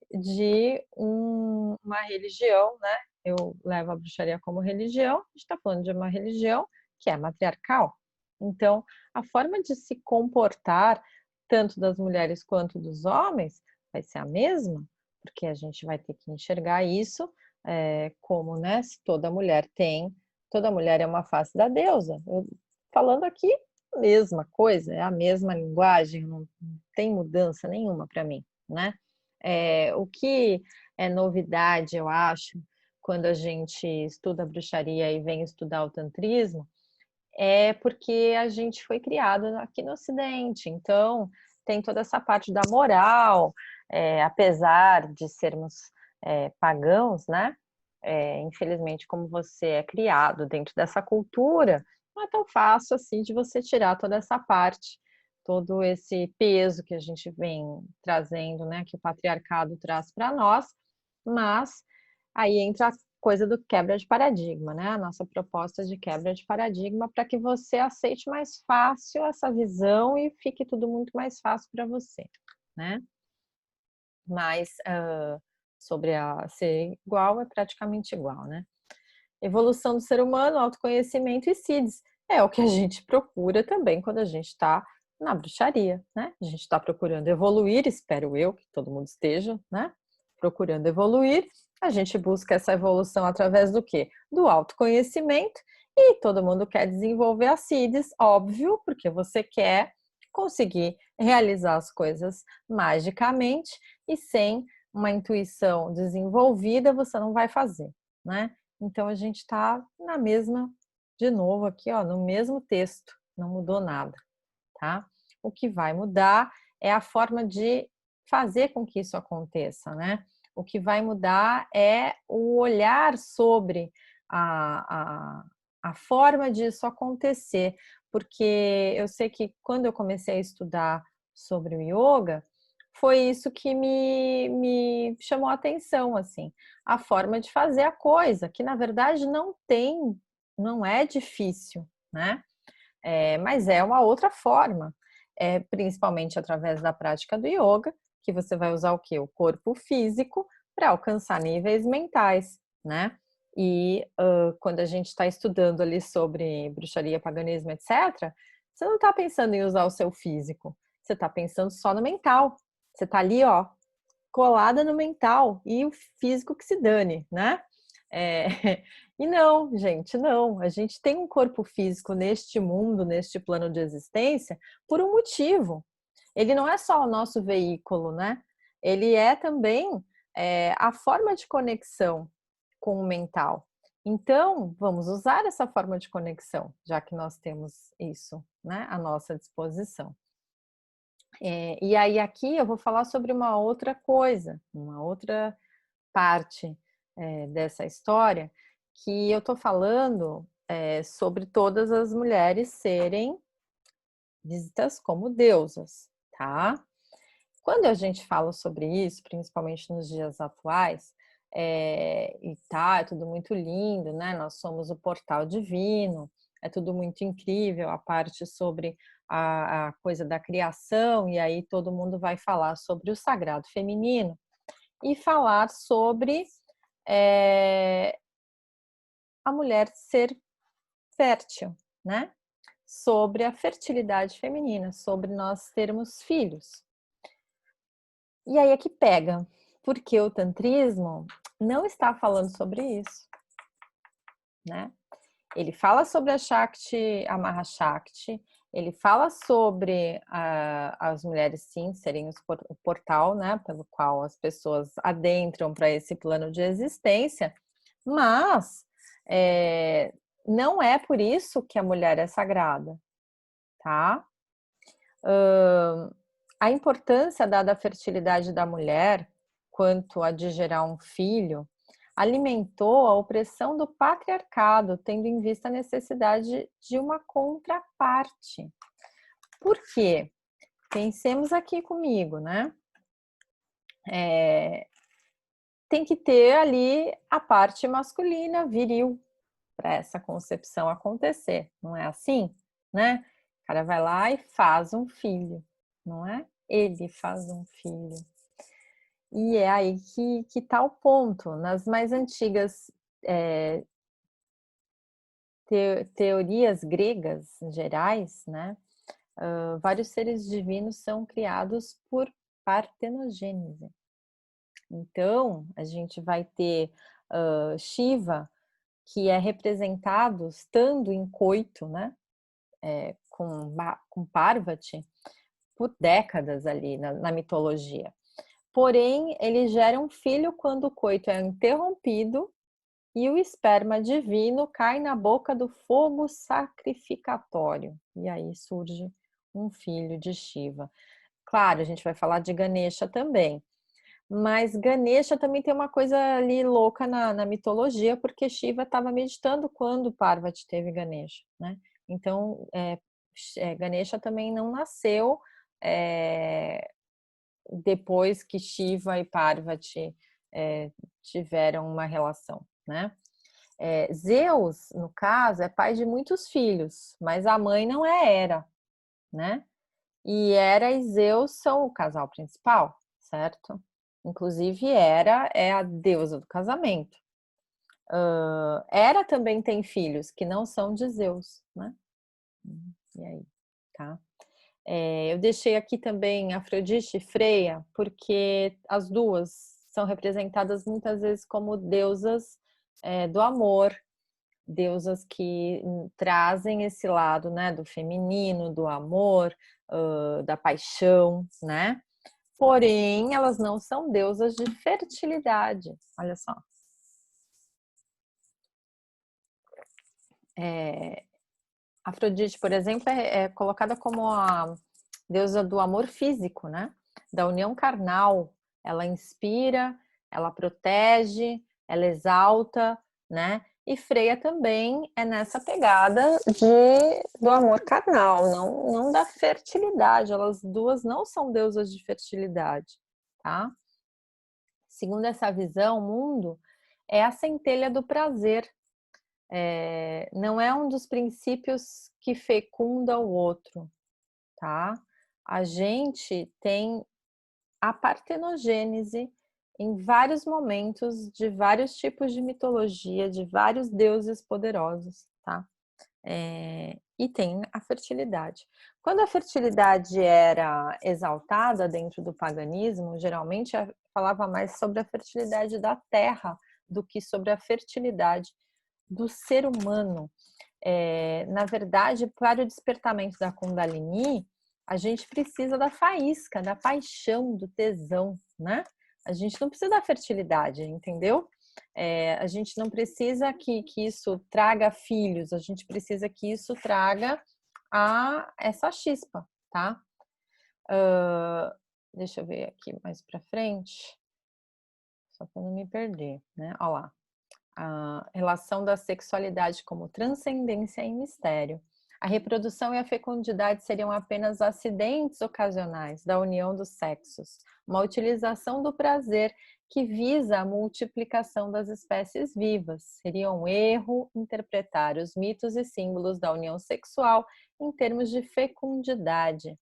uma religião, né? Eu levo a bruxaria como religião, a gente está falando de uma religião que é matriarcal. Então, a forma de se comportar, tanto das mulheres quanto dos homens, vai ser a mesma, porque a gente vai ter que enxergar isso como, né? Se toda mulher é uma face da deusa. Eu, falando aqui mesma coisa, é a mesma linguagem, não tem mudança nenhuma para mim, né? O que é novidade, eu acho, quando a gente estuda bruxaria e vem estudar o tantrismo, é porque a gente foi criado aqui no Ocidente, então tem toda essa parte da moral, apesar de sermos pagãos, né? Infelizmente, como você é criado dentro dessa cultura, não é tão fácil assim de você tirar toda essa parte, todo esse peso que a gente vem trazendo, né? Que o patriarcado traz para nós, mas aí entra a coisa do quebra de paradigma, né? A nossa proposta de quebra de paradigma para que você aceite mais fácil essa visão e fique tudo muito mais fácil para você, né? Mas sobre a ser igual é praticamente igual, né? Evolução do ser humano, autoconhecimento e CIDS. É o que a gente procura também quando a gente está na bruxaria, né? A gente está procurando evoluir, espero eu que todo mundo esteja, né? Procurando evoluir. A gente busca essa evolução através do quê? Do autoconhecimento, e todo mundo quer desenvolver a CIDS, óbvio, porque você quer conseguir realizar as coisas magicamente e sem uma intuição desenvolvida, você não vai fazer, né? Então a gente está na mesma, de novo aqui, ó, no mesmo texto, não mudou nada, tá? O que vai mudar é a forma de fazer com que isso aconteça, né? O que vai mudar é o olhar sobre a forma disso acontecer, porque eu sei que quando eu comecei a estudar sobre o yoga, foi isso que me chamou a atenção, assim, a forma de fazer a coisa, que na verdade não é difícil, né? Mas é uma outra forma, principalmente através da prática do yoga, que você vai usar o quê? O corpo físico para alcançar níveis mentais, né? E quando a gente está estudando ali sobre bruxaria, paganismo, etc., você não está pensando em usar o seu físico, você está pensando só no mental. Você está ali, ó, colada no mental e o físico que se dane, né? É, e não, gente, não. A gente tem um corpo físico neste mundo, neste plano de existência, por um motivo. Ele não é só o nosso veículo, né? Ele é também a forma de conexão com o mental. Então, vamos usar essa forma de conexão, já que nós temos isso, né, à nossa disposição. E aí aqui eu vou falar sobre uma outra coisa, uma outra parte dessa história, que eu estou falando sobre todas as mulheres serem vistas como deusas, tá? Quando a gente fala sobre isso, principalmente nos dias atuais, é tudo muito lindo, né? Nós somos o portal divino, é tudo muito incrível, a parte sobre a coisa da criação, e aí todo mundo vai falar sobre o sagrado feminino e falar sobre a mulher ser fértil, né? Sobre a fertilidade feminina, sobre nós termos filhos. E aí é que pega, porque o tantrismo não está falando sobre isso, né? Ele fala sobre a Shakti, a Mahashakti, ele fala sobre as mulheres, sim, serem o portal, né, pelo qual as pessoas adentram para esse plano de existência, mas não é por isso que a mulher é sagrada, tá? A importância dada à fertilidade da mulher, quanto a de gerar um filho, alimentou a opressão do patriarcado, tendo em vista a necessidade de uma contraparte. Por quê? Pensemos aqui comigo, né? Tem que ter ali a parte masculina, viril, para essa concepção acontecer, não é assim, né? cara vai lá e faz um filho, não é? Ele faz um filho. E é aí que tá o ponto. Nas mais antigas teorias gregas gerais, né? Vários seres divinos são criados por partenogênese. Então, a gente vai ter Shiva, que é representado estando em coito, né? Com Parvati, por décadas ali na mitologia. Porém, ele gera um filho quando o coito é interrompido e o esperma divino cai na boca do fogo sacrificatório. E aí surge um filho de Shiva. Claro, a gente vai falar de Ganesha também. Mas Ganesha também tem uma coisa ali louca na mitologia, porque Shiva estava meditando quando Parvati teve Ganesha, né? Então, Ganesha também não nasceu depois que Shiva e Parvati tiveram uma relação, né? Zeus, no caso, é pai de muitos filhos, mas a mãe não é Hera, né? E Hera e Zeus são o casal principal, certo? Inclusive, Hera é a deusa do casamento. Hera também tem filhos que não são de Zeus, né? E aí, tá? Eu deixei aqui também Afrodite e Freia, porque as duas são representadas muitas vezes como deusas do amor, deusas que trazem esse lado, né, do feminino, do amor, da paixão, né? Porém, elas não são deusas de fertilidade. Olha só. Afrodite, por exemplo, é colocada como a deusa do amor físico, né? Da união carnal. Ela inspira, ela protege, ela exalta, né? E Freia também é nessa pegada do amor carnal, não da fertilidade. Elas duas não são deusas de fertilidade, tá? Segundo essa visão, o mundo é a centelha do prazer. Não é um dos princípios que fecunda o outro, tá? A gente tem a partenogênese em vários momentos, de vários tipos de mitologia, de vários deuses poderosos, tá? E tem a fertilidade. Quando a fertilidade era exaltada dentro do paganismo, geralmente falava mais sobre a fertilidade da terra do que sobre a fertilidade do ser humano. Na verdade, para o despertamento da Kundalini, a gente precisa da faísca, da paixão, do tesão, né? A gente não precisa da fertilidade, entendeu? A gente não precisa que isso traga filhos, a gente precisa que isso traga essa chispa, tá? Deixa eu ver aqui mais para frente, só para não me perder, né? Olha lá. A relação da sexualidade como transcendência e mistério. A reprodução e a fecundidade seriam apenas acidentes ocasionais da união dos sexos, uma utilização do prazer que visa a multiplicação das espécies vivas. Seria um erro interpretar os mitos e símbolos da união sexual em termos de fecundidade.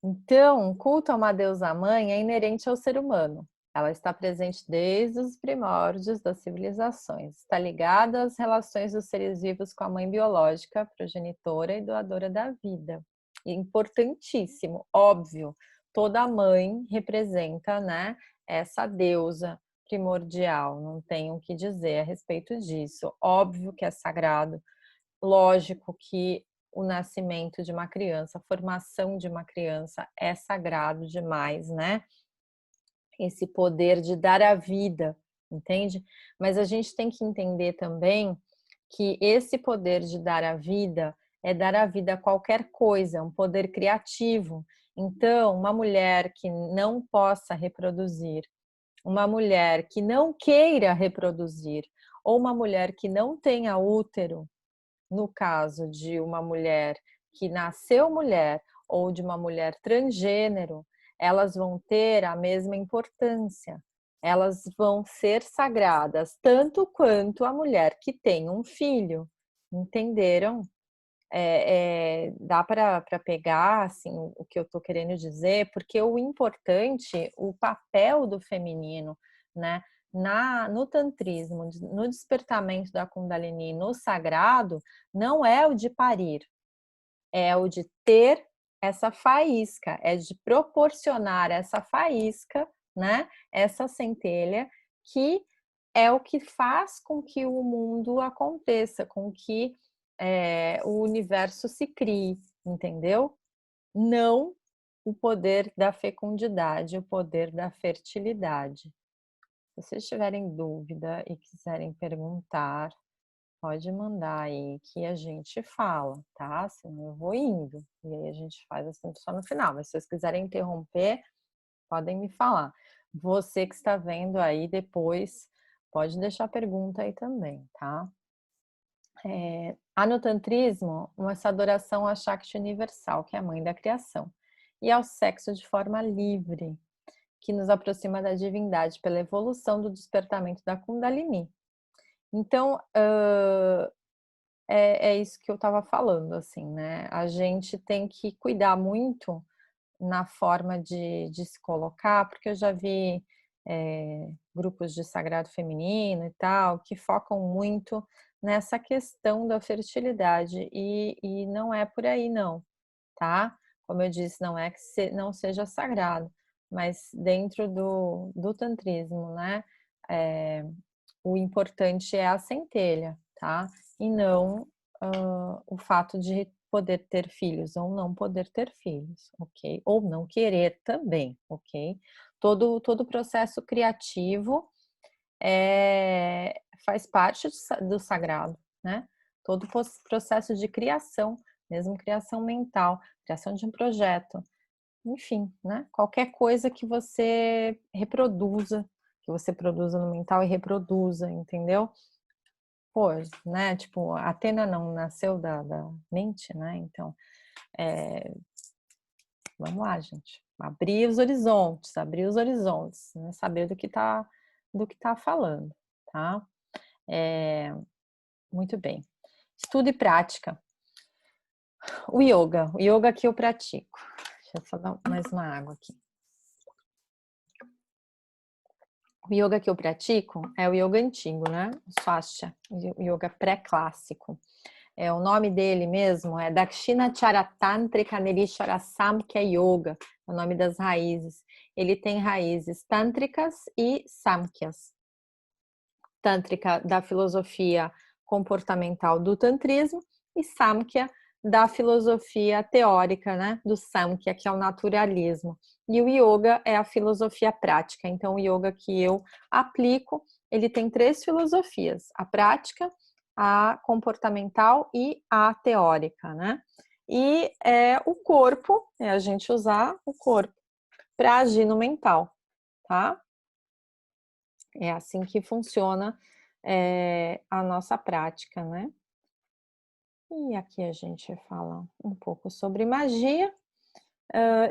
Então, o culto a uma deusa mãe é inerente ao ser humano. Ela está presente desde os primórdios das civilizações. Está ligada às relações dos seres vivos com a mãe biológica, progenitora e doadora da vida. E importantíssimo, óbvio, toda mãe representa, né, essa deusa primordial. Não tenho o que dizer a respeito disso. Óbvio que é sagrado. Lógico que o nascimento de uma criança, a formação de uma criança é sagrado demais, né? Esse poder de dar a vida, entende? Mas a gente tem que entender também que esse poder de dar a vida é dar a vida a qualquer coisa, um poder criativo. Então, uma mulher que não possa reproduzir, uma mulher que não queira reproduzir, ou uma mulher que não tenha útero, no caso de uma mulher que nasceu mulher ou de uma mulher transgênero, elas vão ter a mesma importância. Elas vão ser sagradas tanto quanto a mulher que tem um filho. Entenderam? dá para pegar assim, o que eu estou querendo dizer, porque o importante, o papel do feminino, né, no tantrismo, no despertamento da Kundalini, no sagrado, não é o de parir, é o de ter essa faísca, é de proporcionar essa faísca, né, essa centelha, que é o que faz com que o mundo aconteça, com que o universo se crie, entendeu? Não o poder da fecundidade, o poder da fertilidade. Se vocês tiverem dúvida e quiserem perguntar, pode mandar aí que a gente fala, tá? Senão eu vou indo. E aí a gente faz assim só no final. Mas se vocês quiserem interromper, podem me falar. Você que está vendo aí depois, pode deixar pergunta aí também, tá? Há no tantrismo essa adoração à Shakti universal, que é a mãe da criação, e ao sexo de forma livre, que nos aproxima da divindade pela evolução do despertamento da Kundalini. Então, é isso que eu estava falando, assim, né? A gente tem que cuidar muito na forma de se colocar, porque eu já vi grupos de sagrado feminino e tal, que focam muito nessa questão da fertilidade, e não é por aí não, tá? Como eu disse, não é que não seja sagrado, mas dentro do tantrismo, né? O importante é a centelha, tá? E não o fato de poder ter filhos ou não poder ter filhos, ok? Ou não querer também, ok? Todo o processo criativo faz parte do sagrado, né? Todo o processo de criação, mesmo criação mental, criação de um projeto, enfim, né? Qualquer coisa que você reproduza, que você produza no mental e reproduza, entendeu? Pô, né? Tipo, a Atena não nasceu da mente, né? Então, vamos lá, gente. Abrir os horizontes, né? Saber do que tá falando, tá? Muito bem. Estudo e prática. O yoga que eu pratico. Deixa eu só dar mais uma água aqui. O yoga que eu pratico é o yoga antigo, né? O Swastika, o yoga pré-clássico. O nome dele mesmo é Dakshinacharya Tantrika Nirishara Samkhya Yoga, é o nome das raízes. Ele tem raízes tântricas e samkhyas. Tântrica da filosofia comportamental do tantrismo e Samkhya da filosofia teórica, né, do Samkhya, que é o naturalismo. E o yoga é a filosofia prática. Então, o yoga que eu aplico, ele tem 3 filosofias: a prática, a comportamental e a teórica, né? E o corpo, é a gente usar o corpo para agir no mental, tá? É assim que funciona a nossa prática, né? E aqui a gente fala um pouco sobre magia.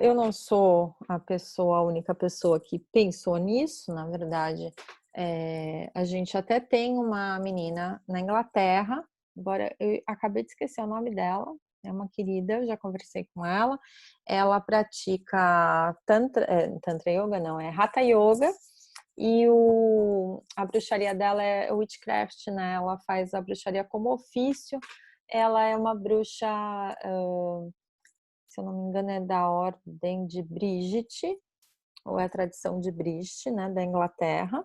Eu não sou a única pessoa que pensou nisso, na verdade. A gente até tem uma menina na Inglaterra, agora eu acabei de esquecer o nome dela, é uma querida, eu já conversei com ela. Ela pratica Tantra Yoga, não, é Hatha Yoga, e a bruxaria dela é witchcraft, né? Ela faz a bruxaria como ofício. Ela é uma bruxa, se eu não me engano, é da ordem de Brigitte, ou é a tradição de Brigitte, né, da Inglaterra.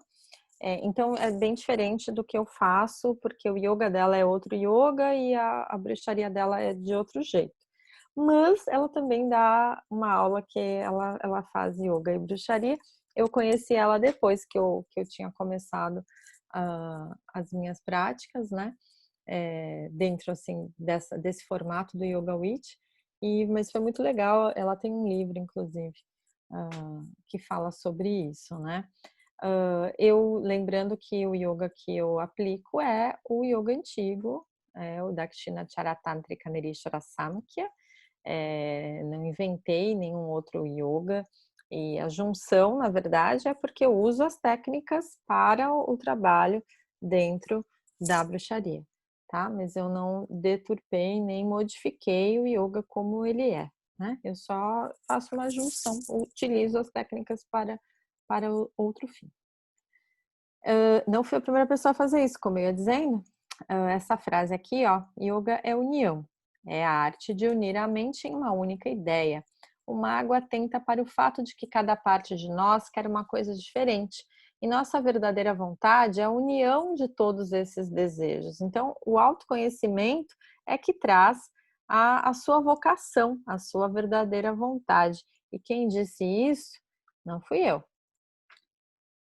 Então é bem diferente do que eu faço, porque o yoga dela é outro yoga e a bruxaria dela é de outro jeito. Mas ela também dá uma aula que ela faz yoga e bruxaria. Eu conheci ela depois que eu tinha começado as minhas práticas, né? Dentro assim desse formato do Yoga Witch. Mas foi muito legal. Ela tem um livro, inclusive, que fala sobre isso, né? Eu lembrando que o yoga que eu aplico é o yoga antigo, o Dakshinacharya Tantrika Nirishara Samkhya. Não inventei nenhum outro yoga, e a junção, na verdade, é porque eu uso as técnicas para o trabalho dentro da bruxaria. tá? Mas eu não deturpei nem modifiquei o yoga como ele é, né? Eu só faço uma junção, utilizo as técnicas para outro fim. Não fui a primeira pessoa a fazer isso, como eu ia dizendo. Essa frase aqui, ó, yoga é união, é a arte de unir a mente em uma única ideia. O mago atenta para o fato de que cada parte de nós quer uma coisa diferente. E nossa verdadeira vontade é a união de todos esses desejos. Então, o autoconhecimento é que traz a sua vocação, a sua verdadeira vontade. E quem disse isso não fui eu.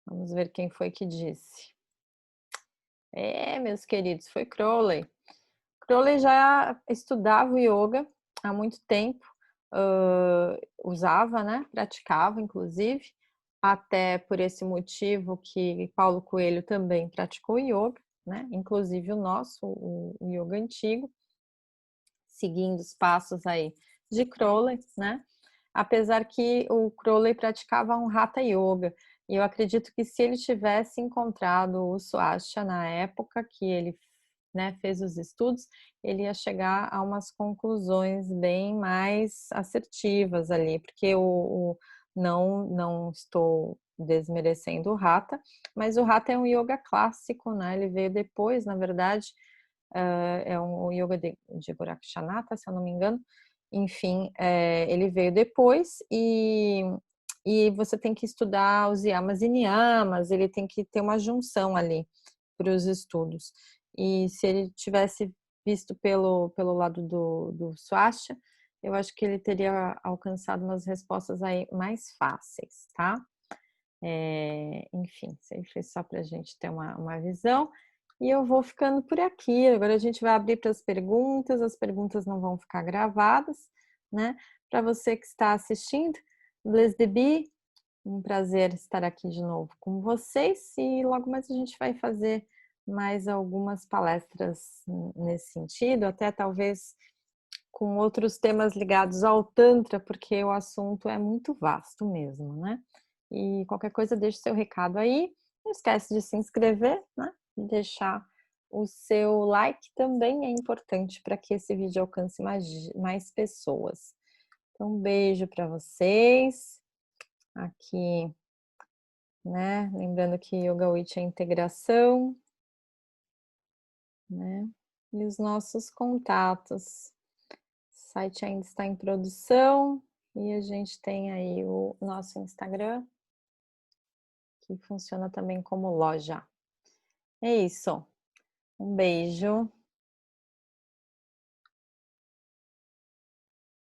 Vamos ver quem foi que disse. Meus queridos, foi Crowley. Crowley já estudava o yoga há muito tempo, usava, né, praticava inclusive, até por esse motivo que Paulo Coelho também praticou yoga, né, inclusive o nosso, o yoga antigo, seguindo os passos aí de Crowley, né, apesar que o Crowley praticava um Hatha Yoga, e eu acredito que se ele tivesse encontrado o Swastika na época que ele, né, fez os estudos, ele ia chegar a umas conclusões bem mais assertivas ali, porque não estou desmerecendo o Hatha, mas o Hatha é um yoga clássico, né? Ele veio depois, na verdade, é um yoga de Gorakshanata, se eu não me engano. Enfim, ele veio depois e você tem que estudar os yamas e niyamas, ele tem que ter uma junção ali para os estudos. E se ele tivesse visto pelo lado do Swastika, eu acho que ele teria alcançado umas respostas aí mais fáceis, tá? Enfim, isso aí foi só para a gente ter uma visão. E eu vou ficando por aqui. Agora a gente vai abrir para as perguntas não vão ficar gravadas, né? Para você que está assistindo, Bless the Bee, um prazer estar aqui de novo com vocês e logo mais a gente vai fazer mais algumas palestras nesse sentido, até talvez com outros temas ligados ao Tantra, porque o assunto é muito vasto mesmo, né? E qualquer coisa, deixe seu recado aí. Não esquece de se inscrever, né? Deixar o seu like também é importante para que esse vídeo alcance mais pessoas. Então, um beijo para vocês. Aqui, né? Lembrando que Yoga Witch é integração, né? E os nossos contatos. O site ainda está em produção e a gente tem aí o nosso Instagram, que funciona também como loja. É isso. Um beijo.